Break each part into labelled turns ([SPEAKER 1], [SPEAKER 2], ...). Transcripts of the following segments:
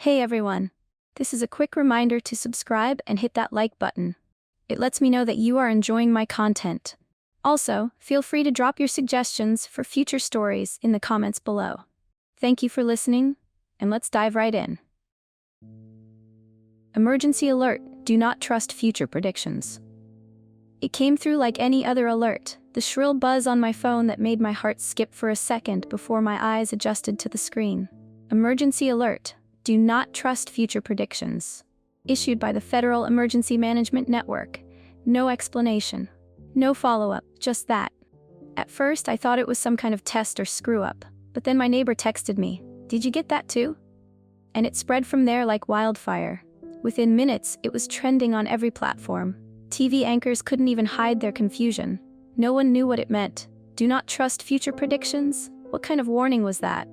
[SPEAKER 1] Hey everyone! This is a quick reminder to subscribe and hit that like button. It lets me know that you are enjoying my content. Also, feel free to drop your suggestions for future stories in the comments below. Thank you for listening, and let's dive right in. Emergency alert, do not trust future predictions. It came through like any other alert, the shrill buzz on my phone that made my heart skip for a second before my eyes adjusted to the screen. Emergency alert. Do not trust future predictions. Issued by the Federal Emergency Management Network. No explanation. No follow-up, just that. At first, I thought it was some kind of test or screw-up, but then my neighbor texted me, "Did you get that too?" And it spread from there like wildfire. Within minutes, it was trending on every platform. TV anchors couldn't even hide their confusion. No one knew what it meant. Do not trust future predictions? What kind of warning was that?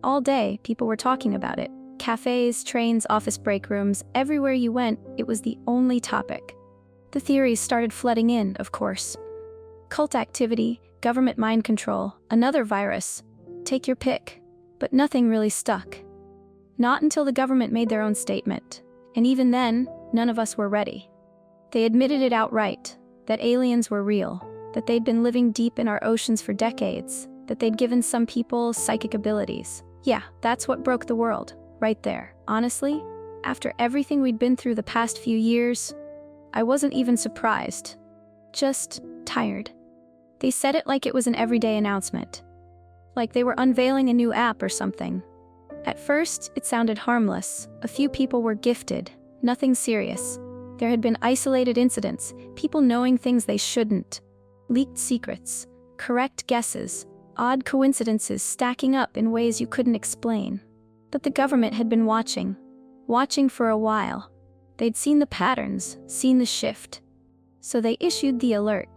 [SPEAKER 1] All day, people were talking about it. Cafes, trains, office break rooms, everywhere you went, it was the only topic. The theories started flooding in, of course. Cult activity, government mind control, another virus. Take your pick. But nothing really stuck. Not until the government made their own statement. And even then, none of us were ready. They admitted it outright, that aliens were real, that they'd been living deep in our oceans for decades, that they'd given some people psychic abilities. Yeah, that's what broke the world. Right there. Honestly, after everything we'd been through the past few years, I wasn't even surprised. Just tired. They said it like it was an everyday announcement. Like they were unveiling a new app or something. At first, it sounded harmless. A few people were gifted. Nothing serious. There had been isolated incidents, people knowing things they shouldn't. Leaked secrets. Correct guesses. Odd coincidences stacking up in ways you couldn't explain. But the government had been watching for a while. They'd seen the patterns, seen the shift. So they issued the alert,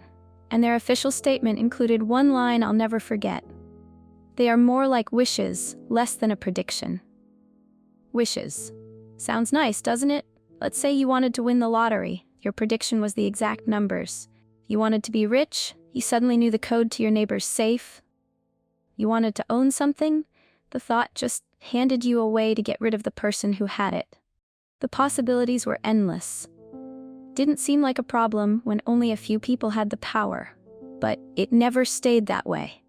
[SPEAKER 1] and their official statement included one line I'll never forget. They are more like wishes, less than a prediction. Wishes. Sounds nice, doesn't it? Let's say you wanted to win the lottery. Your prediction was the exact numbers. You wanted to be rich, you suddenly knew the code to your neighbor's safe. You wanted to own something, the thought just handed you a way to get rid of the person who had it. The possibilities were endless. Didn't seem like a problem when only a few people had the power. But it never stayed that way.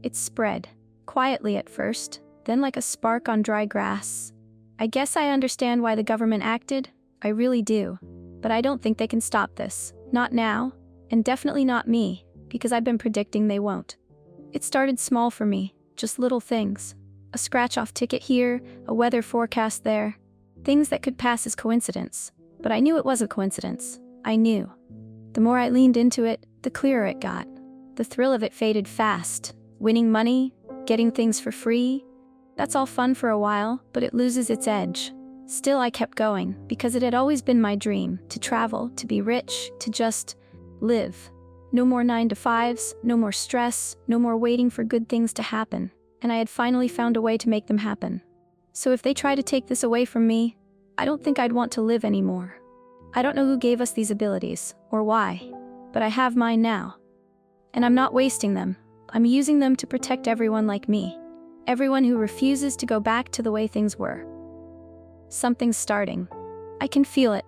[SPEAKER 1] It spread, quietly at first, then like a spark on dry grass. I guess I understand why the government acted. I really do. But I don't think they can stop this. Not now, and definitely not me, because I've been predicting they won't. It started small for me, just little things. A scratch-off ticket here, a weather forecast there. Things that could pass as coincidence. But I knew it was a coincidence. I knew. The more I leaned into it, the clearer it got. The thrill of it faded fast. Winning money, getting things for free. That's all fun for a while, but it loses its edge. Still, I kept going, because it had always been my dream, to travel, to be rich, to just live. No more 9-to-5s, no more stress, no more waiting for good things to happen. And I had finally found a way to make them happen. So if they try to take this away from me, I don't think I'd want to live anymore. I don't know who gave us these abilities, or why, but I have mine now. And I'm not wasting them. I'm using them to protect everyone like me. Everyone who refuses to go back to the way things were. Something's starting. I can feel it.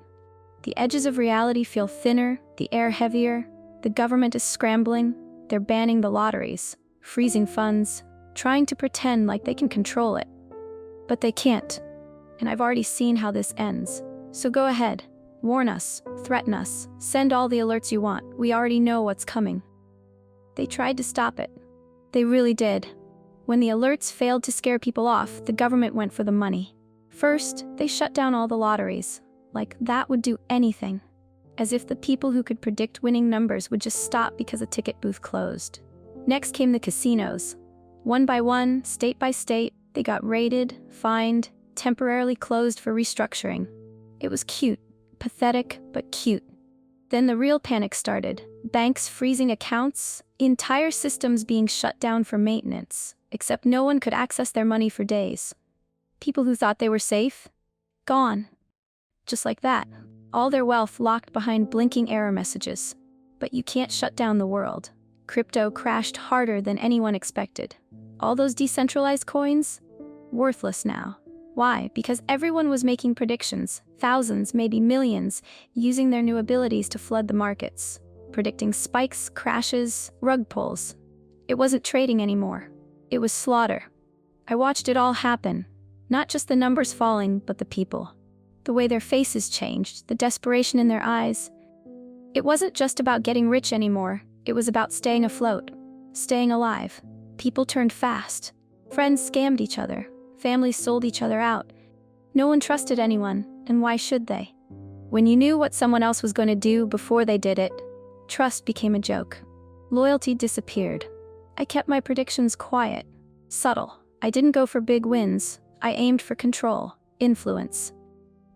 [SPEAKER 1] The edges of reality feel thinner, the air heavier. The government is scrambling. They're banning the lotteries, freezing funds, trying to pretend like they can control it. But they can't. And I've already seen how this ends. So go ahead. Warn us. Threaten us. Send all the alerts you want. We already know what's coming. They tried to stop it. They really did. When the alerts failed to scare people off, the government went for the money. First, they shut down all the lotteries. Like that would do anything. As if the people who could predict winning numbers would just stop because a ticket booth closed. Next came the casinos. One by one, state by state, they got raided, fined, temporarily closed for restructuring. It was cute. Pathetic, but cute. Then the real panic started. Banks freezing accounts, entire systems being shut down for maintenance, except no one could access their money for days. People who thought they were safe? Gone. Just like that. All their wealth locked behind blinking error messages. But you can't shut down the world. Crypto crashed harder than anyone expected. All those decentralized coins? Worthless now. Why? Because everyone was making predictions, thousands, maybe millions, using their new abilities to flood the markets. Predicting spikes, crashes, rug pulls. It wasn't trading anymore. It was slaughter. I watched it all happen. Not just the numbers falling, but the people. The way their faces changed, the desperation in their eyes. It wasn't just about getting rich anymore. It was about staying afloat, staying alive. People turned fast. Friends scammed each other. Families sold each other out. No one trusted anyone, and why should they? When you knew what someone else was going to do before they did it, trust became a joke. Loyalty disappeared. I kept my predictions quiet, subtle. I didn't go for big wins. I aimed for control, influence.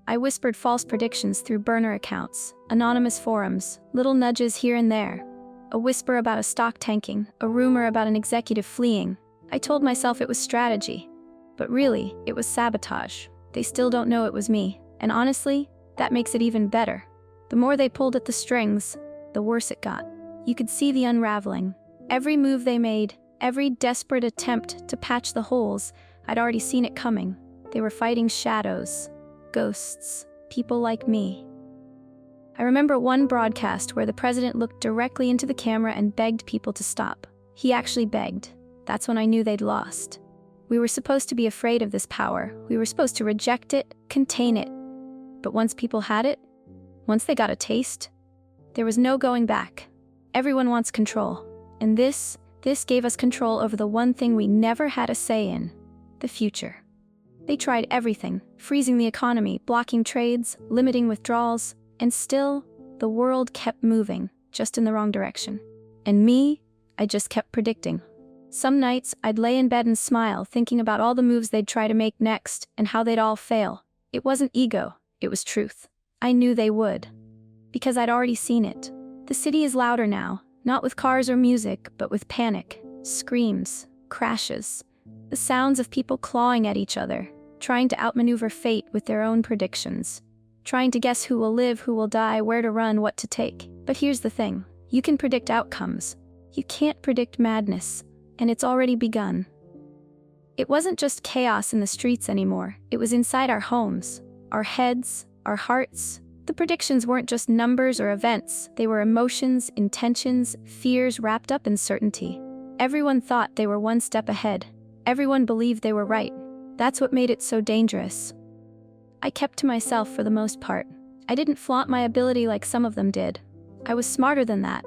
[SPEAKER 1] I whispered false predictions through burner accounts, anonymous forums, little nudges here and there. A whisper about a stock tanking, a rumor about an executive fleeing. I told myself it was strategy. But really, it was sabotage. They still don't know it was me, and honestly, that makes it even better. The more they pulled at the strings, the worse it got. You could see the unraveling. Every move they made, every desperate attempt to patch the holes, I'd already seen it coming. They were fighting shadows, ghosts, people like me. I remember one broadcast where the president looked directly into the camera and begged people to stop. He actually begged. That's when I knew they'd lost. We were supposed to be afraid of this power. We were supposed to reject it, contain it. But once people had it, once they got a taste, there was no going back. Everyone wants control. And this gave us control over the one thing we never had a say in, the future. They tried everything, freezing the economy, blocking trades, limiting withdrawals, and still, the world kept moving, just in the wrong direction. And me, I just kept predicting. Some nights, I'd lay in bed and smile, thinking about all the moves they'd try to make next and how they'd all fail. It wasn't ego, it was truth. I knew they would. Because I'd already seen it. The city is louder now, not with cars or music, but with panic, screams, crashes. The sounds of people clawing at each other, trying to outmaneuver fate with their own predictions. Trying to guess who will live, who will die, where to run, what to take. But here's the thing, you can predict outcomes. You can't predict madness. And it's already begun. It wasn't just chaos in the streets anymore, it was inside our homes, our heads, our hearts. The predictions weren't just numbers or events, they were emotions, intentions, fears wrapped up in certainty. Everyone thought they were one step ahead. Everyone believed they were right. That's what made it so dangerous. I kept to myself for the most part. I didn't flaunt my ability like some of them did. I was smarter than that.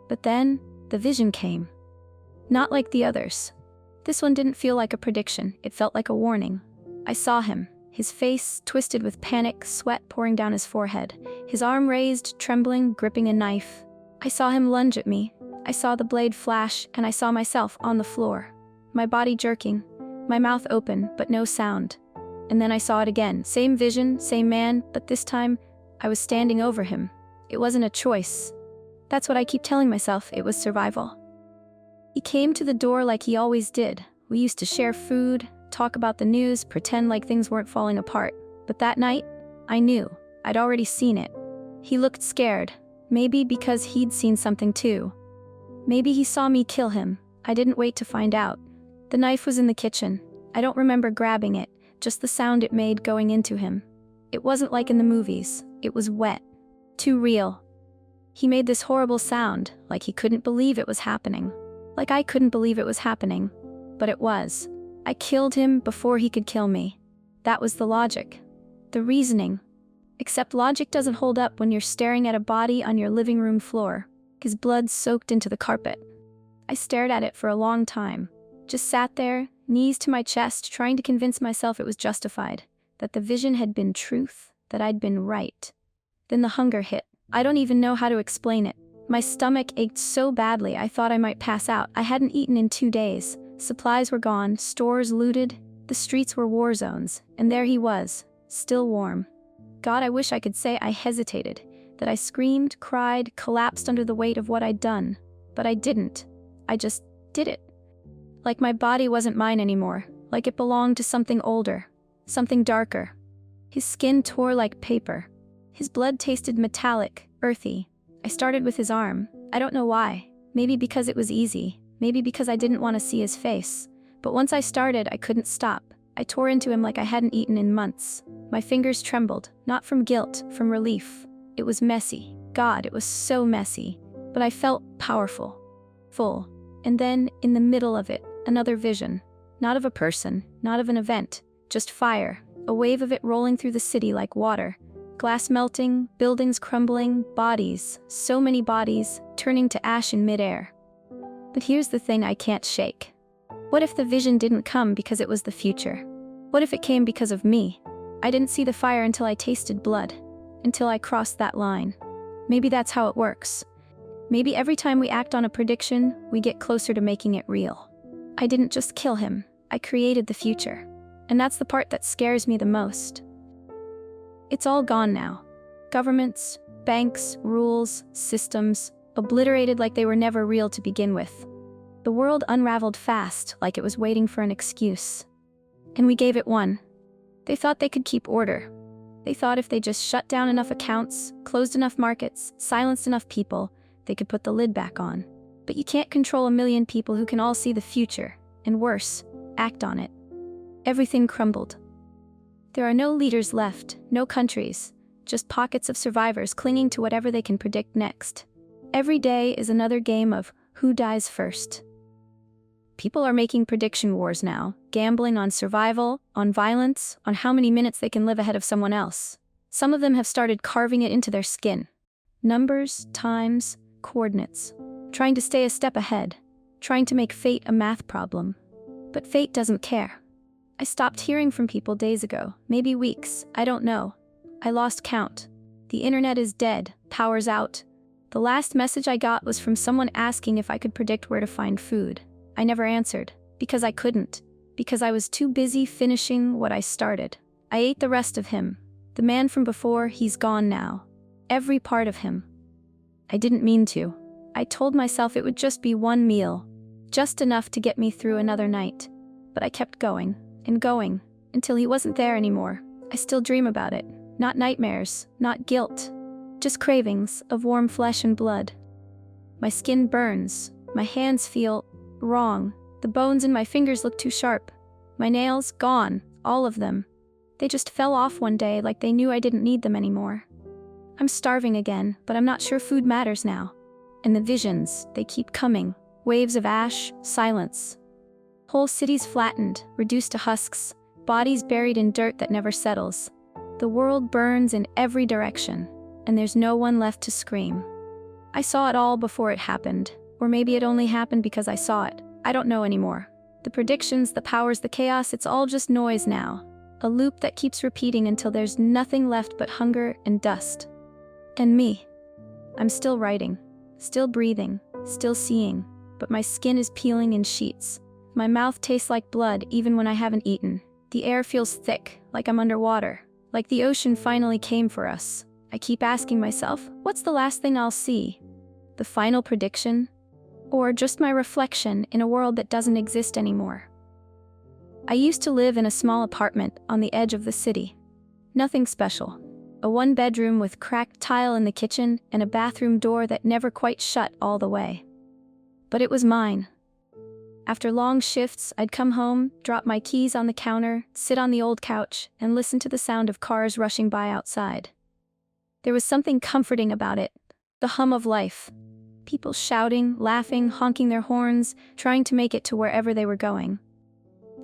[SPEAKER 1] But then, the vision came. Not like the others. This one didn't feel like a prediction, it felt like a warning. I saw him, his face twisted with panic, sweat pouring down his forehead, his arm raised, trembling, gripping a knife. I saw him lunge at me. I saw the blade flash, and I saw myself on the floor. My body jerking, my mouth open, but no sound. And then I saw it again, same vision, same man, but this time, I was standing over him. It wasn't a choice. That's what I keep telling myself, it was survival. He came to the door like he always did. We used to share food, talk about the news, pretend like things weren't falling apart. But that night, I knew. I'd already seen it. He looked scared. Maybe because he'd seen something too. Maybe he saw me kill him. I didn't wait to find out. The knife was in the kitchen. I don't remember grabbing it, just the sound it made going into him. It wasn't like in the movies. It was wet. Too real. He made this horrible sound, like he couldn't believe it was happening. Like I couldn't believe it was happening. But it was. I killed him before he could kill me. That was the logic. The reasoning. Except logic doesn't hold up when you're staring at a body on your living room floor. His blood soaked into the carpet. I stared at it for a long time. Just sat there, knees to my chest, trying to convince myself it was justified. That the vision had been truth. That I'd been right. Then the hunger hit. I don't even know how to explain it. My stomach ached so badly I thought I might pass out. I hadn't eaten in 2 days. Supplies were gone, stores looted, the streets were war zones, and there he was, still warm. God, I wish I could say I hesitated, that I screamed, cried, collapsed under the weight of what I'd done. But I didn't. I just did it. Like my body wasn't mine anymore, like it belonged to something older, something darker. His skin tore like paper. His blood tasted metallic, earthy. I started with his arm. I don't know why. Maybe because it was easy. Maybe because I didn't want to see his face. But once I started, I couldn't stop. I tore into him like I hadn't eaten in months. My fingers trembled, not from guilt, from relief. It was messy. God, it was so messy. But I felt powerful, full. And then, in the middle of it, another vision. Not of a person, not of an event, just fire, a wave of it rolling through the city like water. Glass melting, buildings crumbling, bodies, so many bodies, turning to ash in midair. But here's the thing I can't shake. What if the vision didn't come because it was the future? What if it came because of me? I didn't see the fire until I tasted blood, until I crossed that line. Maybe that's how it works. Maybe every time we act on a prediction, we get closer to making it real. I didn't just kill him, I created the future. And that's the part that scares me the most. It's all gone now. Governments, banks, rules, systems, obliterated like they were never real to begin with. The world unraveled fast, like it was waiting for an excuse. And we gave it one. They thought they could keep order. They thought if they just shut down enough accounts, closed enough markets, silenced enough people, they could put the lid back on. But you can't control a million people who can all see the future, and worse, act on it. Everything crumbled. There are no leaders left, no countries, just pockets of survivors clinging to whatever they can predict next. Every day is another game of who dies first. People are making prediction wars now, gambling on survival, on violence, on how many minutes they can live ahead of someone else. Some of them have started carving it into their skin. Numbers, times, coordinates. Trying to stay a step ahead. Trying to make fate a math problem. But fate doesn't care. I stopped hearing from people days ago, maybe weeks, I don't know. I lost count. The internet is dead, power's out. The last message I got was from someone asking if I could predict where to find food. I never answered, because I couldn't, because I was too busy finishing what I started. I ate the rest of him. The man from before, he's gone now. Every part of him. I didn't mean to. I told myself it would just be one meal, just enough to get me through another night. But I kept going, and going, until he wasn't there anymore. I still dream about it. Not nightmares, not guilt. Just cravings of warm flesh and blood. My skin burns. My hands feel wrong. The bones in my fingers look too sharp. My nails, gone, all of them. They just fell off one day like they knew I didn't need them anymore. I'm starving again, but I'm not sure food matters now. And the visions, they keep coming. Waves of ash, silence. Whole cities flattened, reduced to husks, bodies buried in dirt that never settles. The world burns in every direction, and there's no one left to scream. I saw it all before it happened. Or maybe it only happened because I saw it. I don't know anymore. The predictions, the powers, the chaos, it's all just noise now. A loop that keeps repeating until there's nothing left but hunger and dust. And me. I'm still writing, still breathing, still seeing, but my skin is peeling in sheets. My mouth tastes like blood even when I haven't eaten. The air feels thick, like I'm underwater, like the ocean finally came for us. I keep asking myself, what's the last thing I'll see? The final prediction? Or just my reflection in a world that doesn't exist anymore. I used to live in a small apartment on the edge of the city. Nothing special. A one-bedroom with cracked tile in the kitchen and a bathroom door that never quite shut all the way. But it was mine. After long shifts, I'd come home, drop my keys on the counter, sit on the old couch, and listen to the sound of cars rushing by outside. There was something comforting about it, the hum of life. People shouting, laughing, honking their horns, trying to make it to wherever they were going.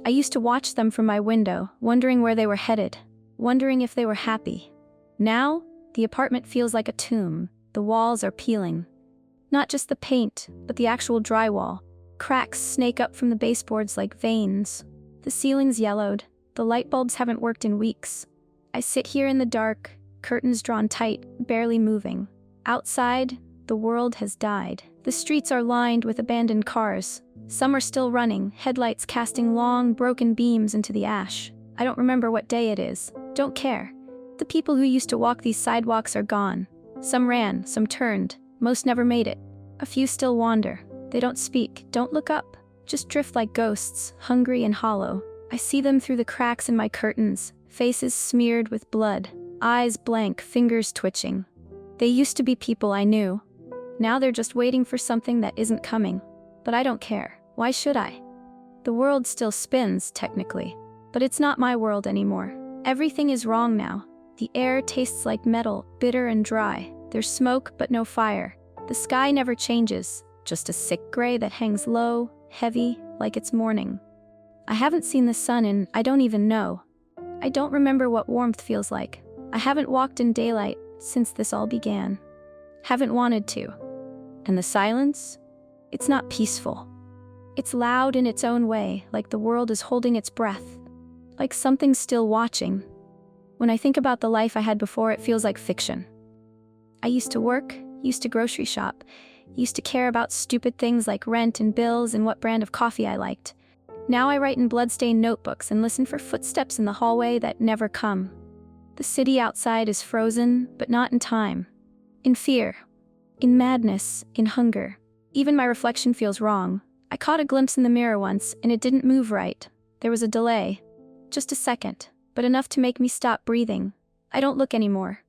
[SPEAKER 1] I used to watch them from my window, wondering where they were headed, wondering if they were happy. Now, the apartment feels like a tomb. The walls are peeling. Not just the paint, but the actual drywall. Cracks snake up from the baseboards like veins. The ceiling's yellowed. The light bulbs haven't worked in weeks. I sit here in the dark, curtains drawn tight, barely moving. Outside, the world has died. The streets are lined with abandoned cars. Some are still running, headlights casting long, broken beams into the ash. I don't remember what day it is. Don't care. The people who used to walk these sidewalks are gone. Some ran, some turned. Most never made it. A few still wander. They don't speak, don't look up. Just drift like ghosts, hungry and hollow. I see them through the cracks in my curtains, faces smeared with blood, eyes blank, fingers twitching. They used to be people I knew. Now they're just waiting for something that isn't coming. But I don't care. Why should I? The world still spins, technically. But it's not my world anymore. Everything is wrong now. The air tastes like metal, bitter and dry. There's smoke, but no fire. The sky never changes, just a sick gray that hangs low, heavy, like it's morning. I haven't seen the sun in, I don't even know. I don't remember what warmth feels like. I haven't walked in daylight since this all began. Haven't wanted to. And the silence? It's not peaceful. It's loud in its own way, like the world is holding its breath. Like something's still watching. When I think about the life I had before, it feels like fiction. I used to work, used to grocery shop, used to care about stupid things like rent and bills and what brand of coffee I liked. Now I write in bloodstained notebooks and listen for footsteps in the hallway that never come. The city outside is frozen, but not in time. In fear. In madness. In hunger. Even my reflection feels wrong. I caught a glimpse in the mirror once, and it didn't move right. There was a delay. Just a second, but enough to make me stop breathing. I don't look anymore.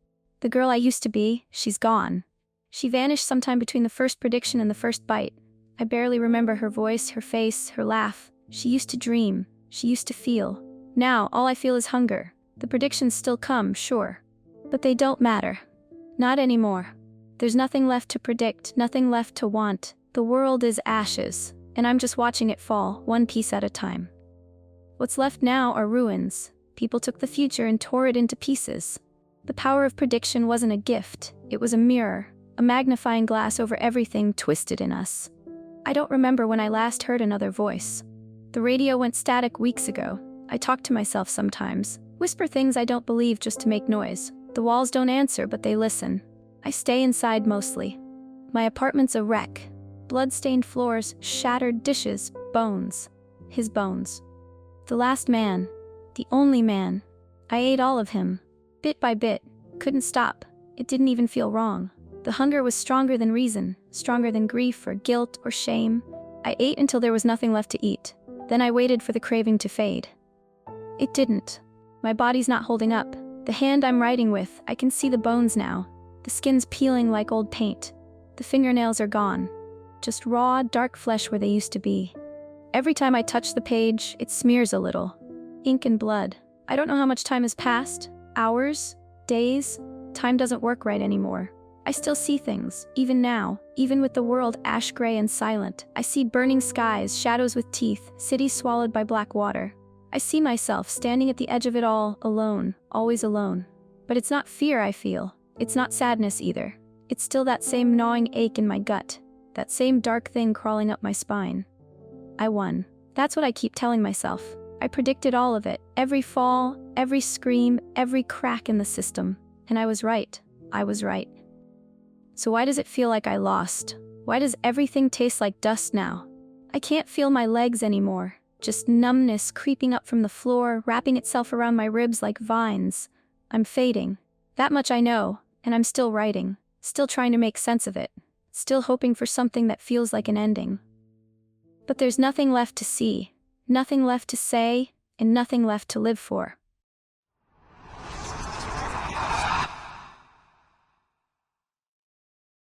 [SPEAKER 1] The girl I used to be, she's gone. She vanished sometime between the first prediction and the first bite. I barely remember her voice, her face, her laugh. She used to dream. She used to feel. Now, all I feel is hunger. The predictions still come, sure. But they don't matter. Not anymore. There's nothing left to predict, nothing left to want. The world is ashes, and I'm just watching it fall, one piece at a time. What's left now are ruins. People took the future and tore it into pieces. The power of prediction wasn't a gift. It was a mirror, a magnifying glass over everything twisted in us. I don't remember when I last heard another voice. The radio went static weeks ago. I talk to myself sometimes, whisper things I don't believe just to make noise. The walls don't answer, but they listen. I stay inside mostly. My apartment's a wreck. Blood-stained floors, shattered dishes, bones. His bones. The last man. The only man. I ate all of him. Bit by bit. Couldn't stop. It didn't even feel wrong. The hunger was stronger than reason, stronger than grief or guilt or shame. I ate until there was nothing left to eat. Then I waited for the craving to fade. It didn't. My body's not holding up. The hand I'm writing with, I can see the bones now. The skin's peeling like old paint. The fingernails are gone. Just raw, dark flesh where they used to be. Every time I touch the page, it smears a little. Ink and blood. I don't know how much time has passed. Hours? Days? Time doesn't work right anymore. I still see things, even now, even with the world ash gray and silent. I see burning skies, shadows with teeth, cities swallowed by black water. I see myself standing at the edge of it all, alone, always alone. But it's not fear I feel. It's not sadness either. It's still that same gnawing ache in my gut, that same dark thing crawling up my spine. I won. That's what I keep telling myself. I predicted all of it, every fall, every scream, every crack in the system. And I was right. I was right. So why does it feel like I lost? Why does everything taste like dust now? I can't feel my legs anymore. Just numbness creeping up from the floor, wrapping itself around my ribs like vines. I'm fading. That much I know, and I'm still writing. Still trying to make sense of it. Still hoping for something that feels like an ending. But there's nothing left to see. Nothing left to say, and nothing left to live for.